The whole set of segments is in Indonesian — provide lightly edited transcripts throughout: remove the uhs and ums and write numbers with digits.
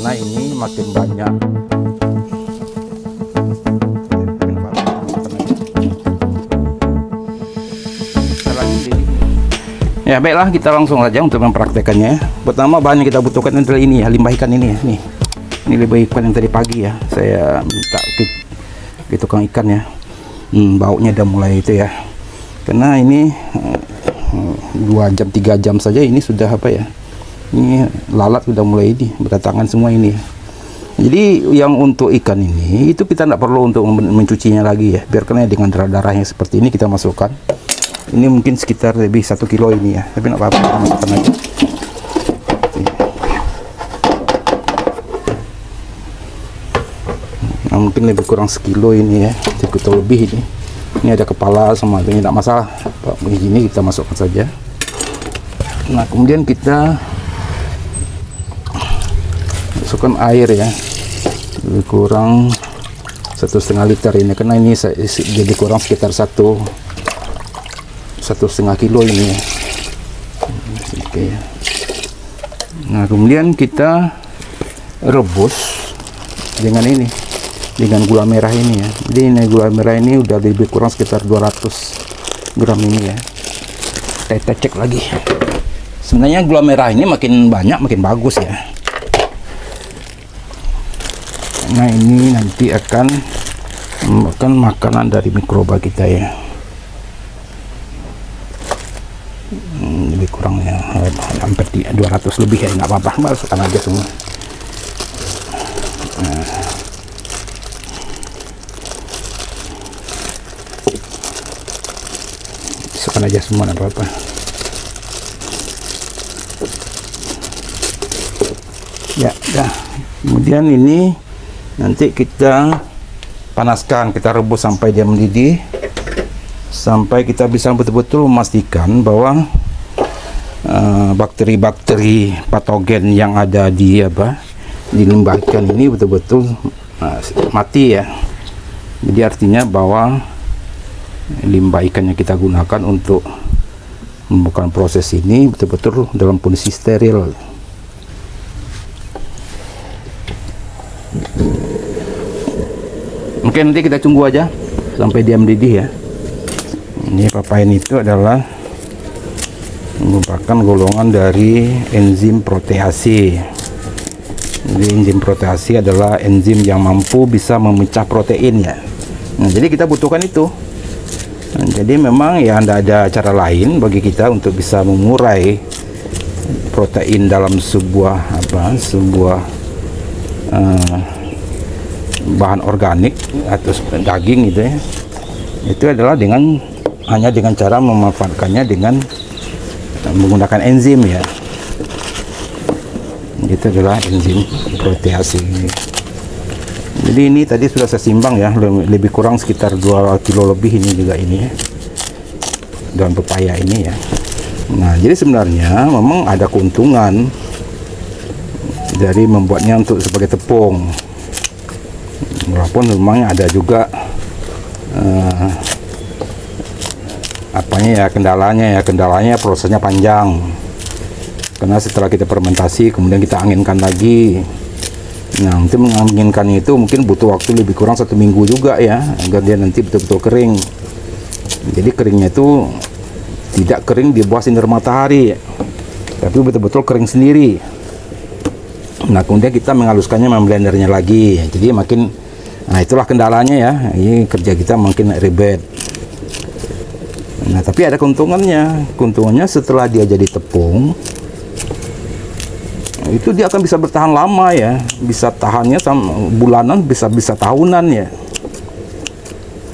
karena ini makin banyak. Ya baiklah, kita langsung saja untuk mempraktekannya. Pertama bahan yang kita butuhkan adalah ini ya, limbah ikan ini ya. Nih, ini limbah ikan yang tadi pagi ya. Saya minta ke tukang ikan ya. Baunya udah mulai itu ya. Karena ini 2 jam 3 jam saja ini sudah apa ya? Ini lalat sudah mulai ini berdatangan semua ini. Jadi yang untuk ikan ini itu kita tidak perlu untuk mencucinya lagi ya. Biarkan dengan darah-darahnya seperti ini kita masukkan. Ini mungkin sekitar lebih 1 kilo ini ya, tapi nggak apa-apa, kita masukkan aja. Nah, mungkin lebih kurang sekilo ini ya, sekilo lebih ini. Ini ada kepala sama itu, tidak masalah. Begini kita masukkan saja. Nah kemudian kita masukkan air ya, lebih kurang 1,5 liter ini, karena ini jadi kurang sekitar 1,5 kilo ini ya. Oke. Nah kemudian kita rebus dengan ini, dengan gula merah ini ya. Jadi ini gula merah ini udah lebih kurang sekitar 200 gram ini ya. Kita cek lagi. Sebenarnya gula merah ini makin banyak makin bagus ya. Nah ini nanti akan makan makanan dari mikroba kita ya. Lebih kurang ya, hampir 200 lebih ya, nggak apa-apa, masukkan aja semua. Nah. Masukkan aja semua, nggak apa-apa. Ya dah. Kemudian ini nanti kita panaskan, kita rebus sampai dia mendidih, sampai kita bisa betul-betul memastikan bahwa bakteri-bakteri patogen yang ada di limbah ikan ini betul-betul mati ya. Jadi artinya bahwa limbah ikan yang kita gunakan untuk melakukan proses ini betul-betul dalam kondisi steril. Oke, nanti kita tunggu aja sampai dia mendidih ya. Ini papain itu adalah merupakan golongan dari enzim protease. Jadi enzim protease adalah enzim yang mampu bisa memecah protein ya. Nah, jadi kita butuhkan itu. Nah, jadi memang ya tidak ada cara lain bagi kita untuk bisa mengurai protein dalam sebuah bahan organik atau daging gitu ya. Itu adalah hanya dengan cara memanfaatkannya dengan menggunakan enzim ya. Itu adalah enzim protease ini. Jadi ini tadi sudah saya timbang ya, lebih kurang sekitar 2 kilo lebih ini juga ini ya, daun pepaya ini ya. Nah jadi sebenarnya memang ada keuntungan dari membuatnya untuk sebagai tepung, walaupun memang ada juga kendalanya prosesnya panjang, karena setelah kita fermentasi kemudian kita anginkan lagi. Nah untuk menganginkannya itu mungkin butuh waktu lebih kurang 1 minggu juga ya, agar dia nanti betul-betul kering. Jadi keringnya itu tidak kering di bawah sinar matahari, tapi betul-betul kering sendiri. Nah kemudian kita menghaluskannya, memblendernya lagi. Jadi nah itulah kendalanya ya, ini kerja kita makin ribet. Nah tapi ada keuntungannya setelah dia jadi tepung itu dia akan bisa bertahan lama ya, bisa tahannya bulanan, bisa tahunan ya.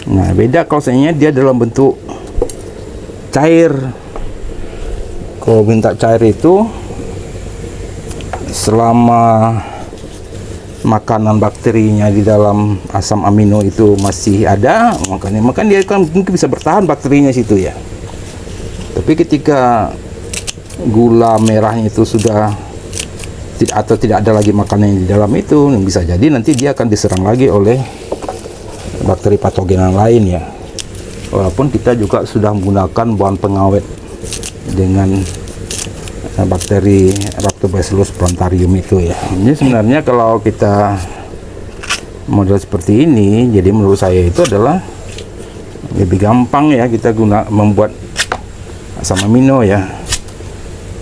Nah beda kalau seandainya dia dalam bentuk cair. Kalau minta cair itu selama makanan bakterinya di dalam asam amino itu masih ada, makanya dia kan mungkin bisa bertahan bakterinya situ ya. Tapi ketika gula merahnya itu sudah tidak ada lagi makanan di dalam itu, bisa jadi nanti dia akan diserang lagi oleh bakteri patogen yang lain ya. Walaupun kita juga sudah menggunakan bahan pengawet dengan bakteri Lactobacillus plantarum itu ya. Ini sebenarnya kalau kita model seperti ini, jadi menurut saya itu adalah lebih gampang ya kita membuat asam amino ya.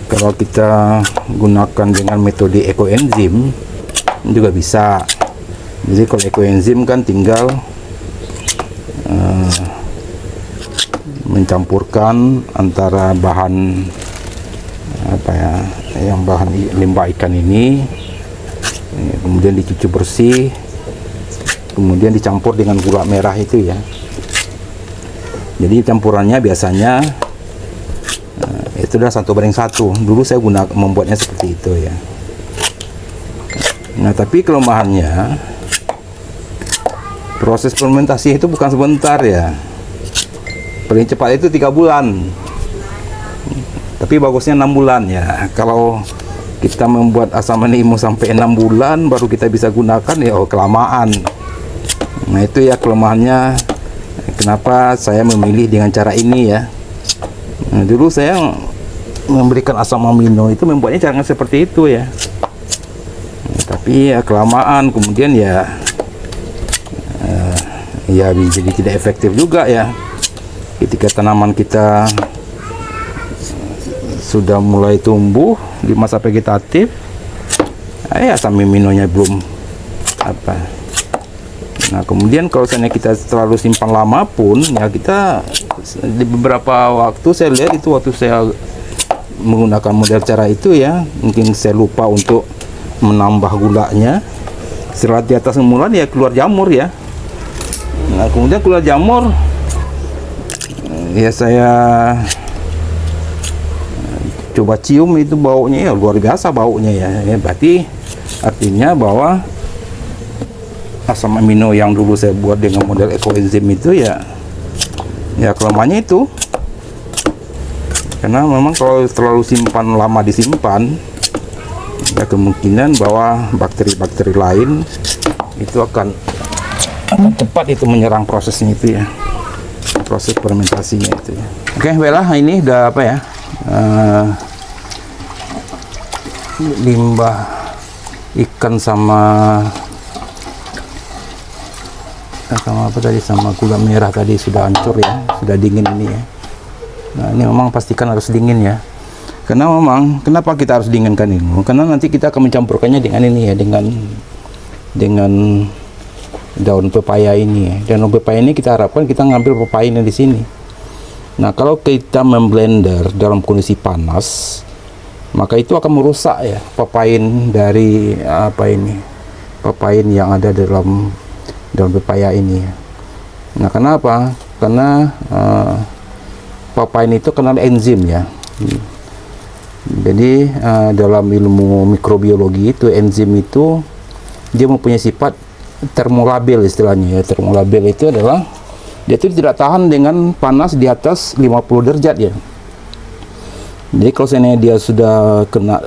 Kalau kita gunakan dengan metode ekoenzim juga bisa. Jadi kalau ekoenzim kan tinggal mencampurkan antara bahan yang bahan limbah ikan ini, kemudian dicuci bersih, kemudian dicampur dengan gula merah itu ya. Jadi campurannya biasanya itu udah 1:1. Dulu saya membuatnya seperti itu ya. Nah, tapi kelemahannya proses fermentasi itu bukan sebentar ya. Paling cepat itu 3 bulan. Tapi bagusnya 6 bulan ya. Kalau kita membuat asam amino sampai 6 bulan baru kita bisa gunakan ya, kelamaan. Nah, itu ya kelemahannya. Kenapa saya memilih dengan cara ini ya. Nah, dulu saya memberikan asam amino itu membuatnya jangan seperti itu ya. Nah, tapi ya kelamaan kemudian ya jadi tidak efektif juga ya. Ketika tanaman kita sudah mulai tumbuh di masa vegetatif, asam aminonya belum Nah, kemudian kalau misalnya kita terlalu simpan lama pun ya, kita di beberapa waktu saya lihat itu waktu saya menggunakan model cara itu ya, mungkin saya lupa untuk menambah gulanya. Setelah di atas semula ya keluar jamur ya. Nah, kemudian keluar jamur ya, saya coba cium itu baunya ya luar biasa baunya ya. Berarti artinya bahwa asam amino yang dulu saya buat dengan model ekoenzim itu ya kelemahannya itu, karena memang kalau terlalu lama disimpan ya kemungkinan bahwa bakteri-bakteri lain itu akan cepat itu menyerang prosesnya itu ya, proses fermentasinya itu ya. Oke, baiklah, ini udah limbah ikan sama sama gula merah tadi sudah hancur ya, sudah dingin ini ya. Nah, ini memang pastikan harus dingin ya, karena memang kenapa kita harus dinginkan ini, karena nanti kita akan mencampurkannya dengan ini ya, dengan daun pepaya ini ya. Daun pepaya ini kita harapkan kita ngambil pepayanya di sini. Nah, kalau kita memblender dalam kondisi panas, maka itu akan merusak ya pepain dari pepain yang ada dalam daun pepaya ini. Nah, kenapa? Karena papain itu kenal enzim ya. Jadi dalam ilmu mikrobiologi itu enzim itu dia mempunyai sifat termolabil istilahnya ya. Termolabil itu adalah dia itu tidak tahan dengan panas di atas 50 derajat ya. Jadi kalau seandainya dia sudah kena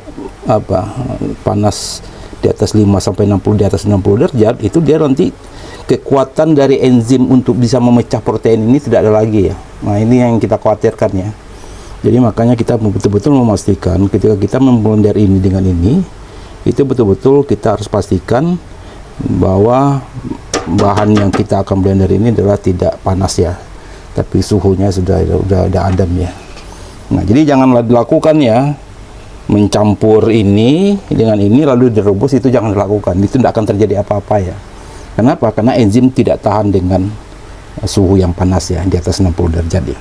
panas di atas 5 sampai 60, di atas 60 derajat, itu dia nanti kekuatan dari enzim untuk bisa memecah protein ini tidak ada lagi ya. Nah, ini yang kita khawatirkan ya. Jadi makanya kita betul-betul memastikan ketika kita memblender ini dengan ini, itu betul-betul kita harus pastikan bahwa bahan yang kita akan blender ini adalah tidak panas ya, tapi suhunya sudah adem ya. Nah, jadi janganlah dilakukan ya, mencampur ini dengan ini lalu direbus, itu jangan dilakukan. Itu tidak akan terjadi apa-apa ya. Kenapa? Karena enzim tidak tahan dengan suhu yang panas ya, di atas 60 derajat ya.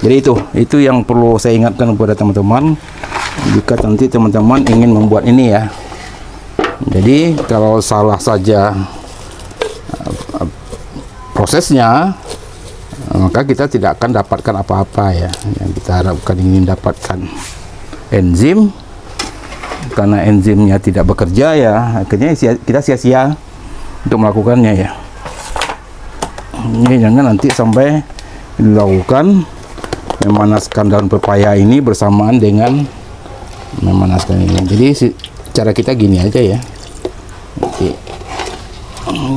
Jadi itu yang perlu saya ingatkan kepada teman-teman jika nanti teman-teman ingin membuat ini ya. Jadi kalau salah saja prosesnya, maka kita tidak akan dapatkan apa-apa ya. Yang kita harapkan ingin dapatkan enzim, karena enzimnya tidak bekerja ya, akhirnya kita sia-sia untuk melakukannya ya. Ini jangan nanti sampai dilakukan memanaskan daun pepaya ini bersamaan dengan memanaskan ini. Jadi cara kita gini aja ya.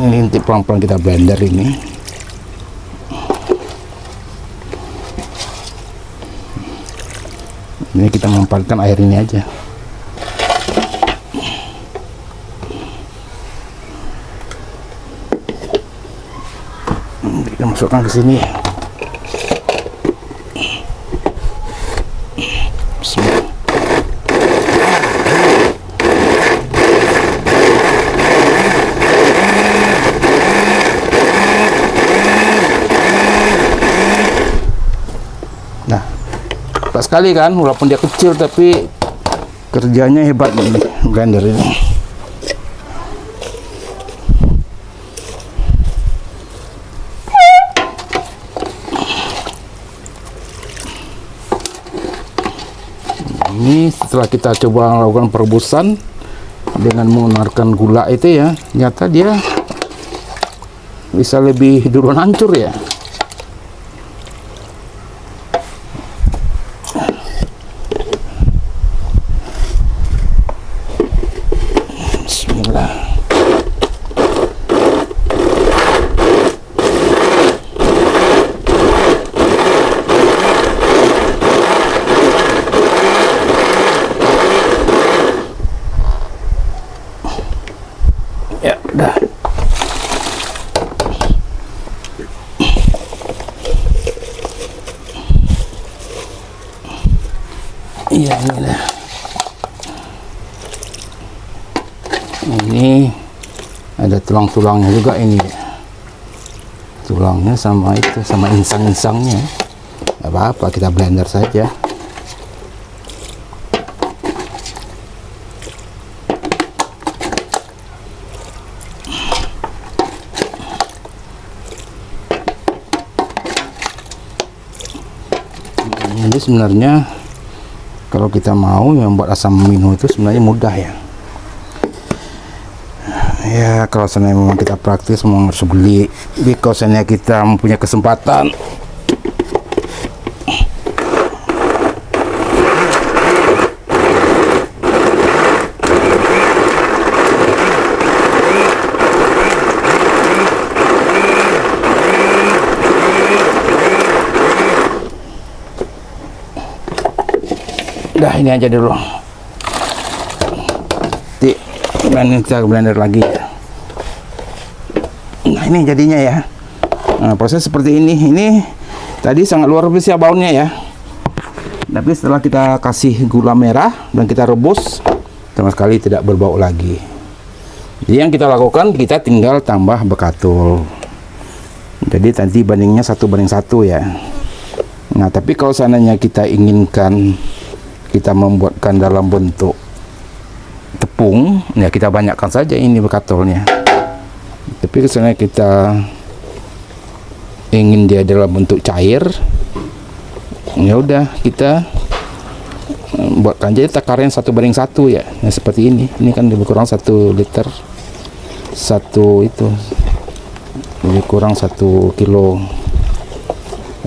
Nanti pelan-pelan kita blender ini. Ini kita manfaatkan air ini aja. Kita masukkan ke sini. Bismillah. Nah, cepat sekali kan, walaupun dia kecil tapi kerjanya hebat nih blender ini. Ini setelah kita coba lakukan perebusan dengan menggunakan gula itu ya, ternyata dia bisa lebih duluan hancur ya. Bismillah. Ya, udah. Iya, ini dah. Ini ada tulang-tulangnya juga ini. Tulangnya sama itu, sama insang-insangnya. Gak apa-apa, kita blender saja. Ini sebenarnya kalau kita mau yang buat asam amino itu sebenarnya mudah ya. Ya kalau seandainya memang kita praktis memang harus beli. Because seandainya kita mempunyai kesempatan. Udah ini aja dulu. Kita blender lagi. Nah ini jadinya ya. Nah, proses seperti ini. Ini tadi sangat luar biasa baunya ya. Tapi setelah kita kasih gula merah dan kita rebus, sama sekali tidak berbau lagi. Jadi yang kita lakukan, kita tinggal tambah bekatul. Jadi nanti bandingnya 1:1 ya. Nah tapi kalau seandainya kita inginkan kita membuatkan dalam bentuk tepung, ya kita banyakkan saja ini bekatulnya. Tapi misalnya kita ingin dia dalam bentuk cair, ya udah kita buatkan jadi takaran 1:1 ya. Nah seperti ini. Ini kan lebih kurang 1 liter, itu lebih kurang 1 kilo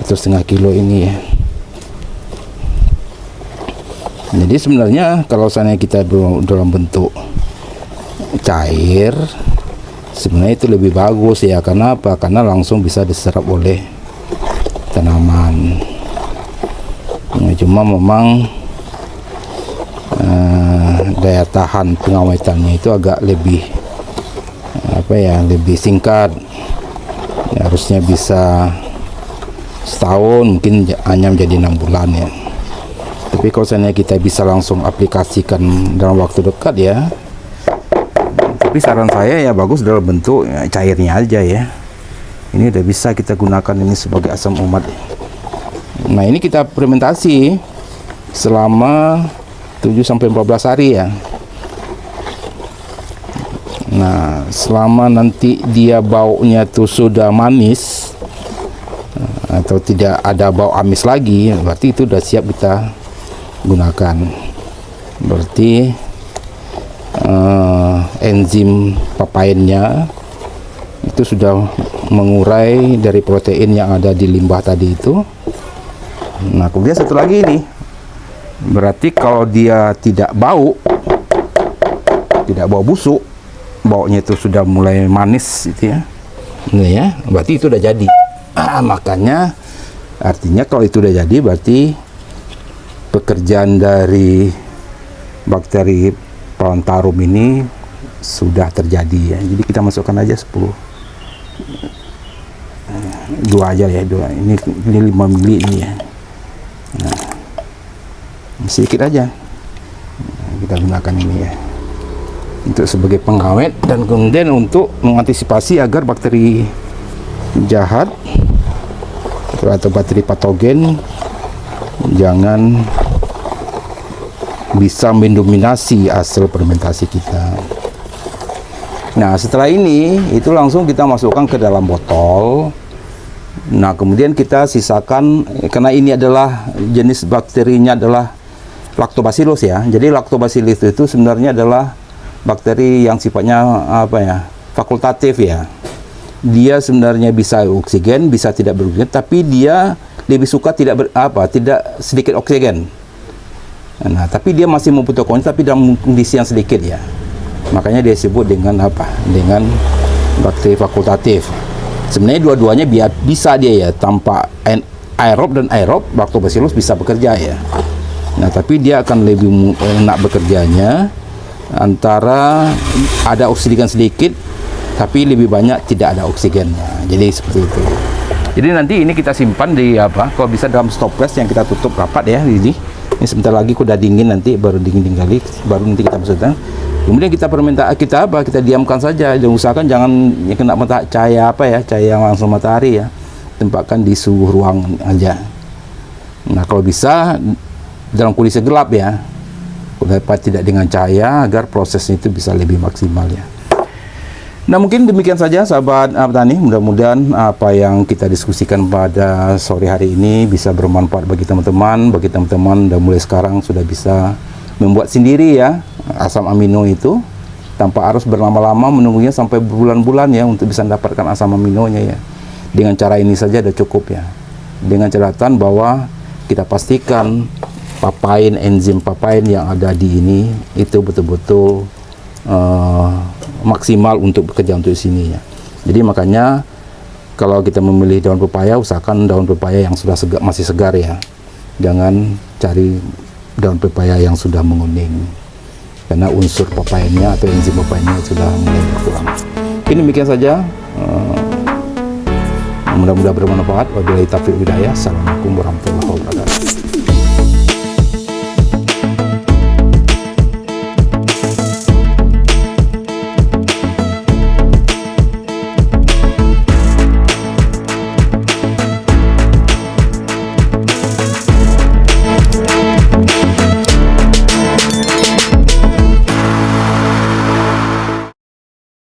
atau setengah kilo ini ya. Jadi sebenarnya kalau seandainya kita dalam bentuk cair, sebenarnya itu lebih bagus ya. Karena apa? Karena langsung bisa diserap oleh tanaman. Nah, cuma memang daya tahan pengawetannya itu agak lebih lebih singkat ya, harusnya bisa setahun, mungkin hanya menjadi 6 bulan ya. Tapi kalau seandainya kita bisa langsung aplikasikan dalam waktu dekat ya, tapi saran saya ya bagus dalam bentuk ya, cairnya aja ya. Ini udah bisa kita gunakan ini sebagai asam umat. Nah ini kita fermentasi selama 7-14 hari ya. Nah selama nanti dia baunya tuh sudah manis atau tidak ada bau amis lagi, berarti itu udah siap kita gunakan. Berarti enzim papainnya itu sudah mengurai dari protein yang ada di limbah tadi itu. Nah kemudian satu lagi ini, berarti kalau dia tidak bau busuk, baunya itu sudah mulai manis gitu ya. Nah ya, berarti itu udah jadi. Makanya artinya kalau itu udah jadi berarti pekerjaan dari bakteri Plantarum ini sudah terjadi ya. Jadi kita masukkan aja 10. Dua aja ya, dua. Ini 5 mili ini ya. Nah, sedikit aja. Nah, kita gunakan ini ya. Untuk sebagai pengawet dan kemudian untuk mengantisipasi agar bakteri jahat atau bakteri patogen jangan bisa mendominasi hasil fermentasi kita. Nah, setelah ini itu langsung kita masukkan ke dalam botol. Nah, kemudian kita sisakan, karena ini adalah jenis bakterinya adalah Lactobacillus ya. Jadi Lactobacillus itu sebenarnya adalah bakteri yang sifatnya apa ya? Fakultatif ya. Dia sebenarnya bisa oksigen, bisa tidak beroksigen, tapi dia lebih suka tidak sedikit oksigen. Nah, tapi dia masih membutuhkan, tapi dalam kondisi yang sedikit ya. Makanya dia disebut dengan apa? Dengan bakteri fakultatif. Sebenarnya dua-duanya bisa dia ya, tanpa aerob dan aerob, Lactobacillus bisa bekerja ya. Nah, tapi dia akan lebih enak bekerjanya antara ada oksigen sedikit, tapi lebih banyak tidak ada oksigennya. Jadi seperti itu. Jadi nanti ini kita simpan di apa? Kalau bisa dalam stoples yang kita tutup rapat ya, ini sebentar lagi udah dingin, nanti baru dingin kali, baru nanti kita masukkan. Kemudian kita diamkan saja, dan usahakan jangan kena cahaya cahaya langsung matahari ya. Tempatkan di suhu ruang aja. Nah, kalau bisa dalam kondisi gelap ya. Dapat tidak dengan cahaya agar prosesnya itu bisa lebih maksimal ya. Nah, mungkin demikian saja sahabat petani. Mudah-mudahan apa yang kita diskusikan pada sore hari ini bisa bermanfaat bagi teman-teman. Bagi teman-teman dan mulai sekarang sudah bisa membuat sendiri ya asam amino itu tanpa harus berlama-lama menunggunya sampai berbulan-bulan ya untuk bisa mendapatkan asam aminonya ya. Dengan cara ini saja sudah cukup ya. Dengan catatan bahwa kita pastikan papain, enzim papain yang ada di ini itu betul-betul maksimal untuk bekerja untuk sini ya. Jadi makanya kalau kita memilih daun pepaya, usahakan daun pepaya yang sudah masih segar ya. Jangan cari daun pepaya yang sudah menguning, karena unsur papayanya atau enzim papayanya sudah mulai berkurang. Ini demikian saja. Mudah-mudahan bermanfaat. Wabillahi taufiq wal hidayah. Assalamualaikum warahmatullahi wabarakatuh.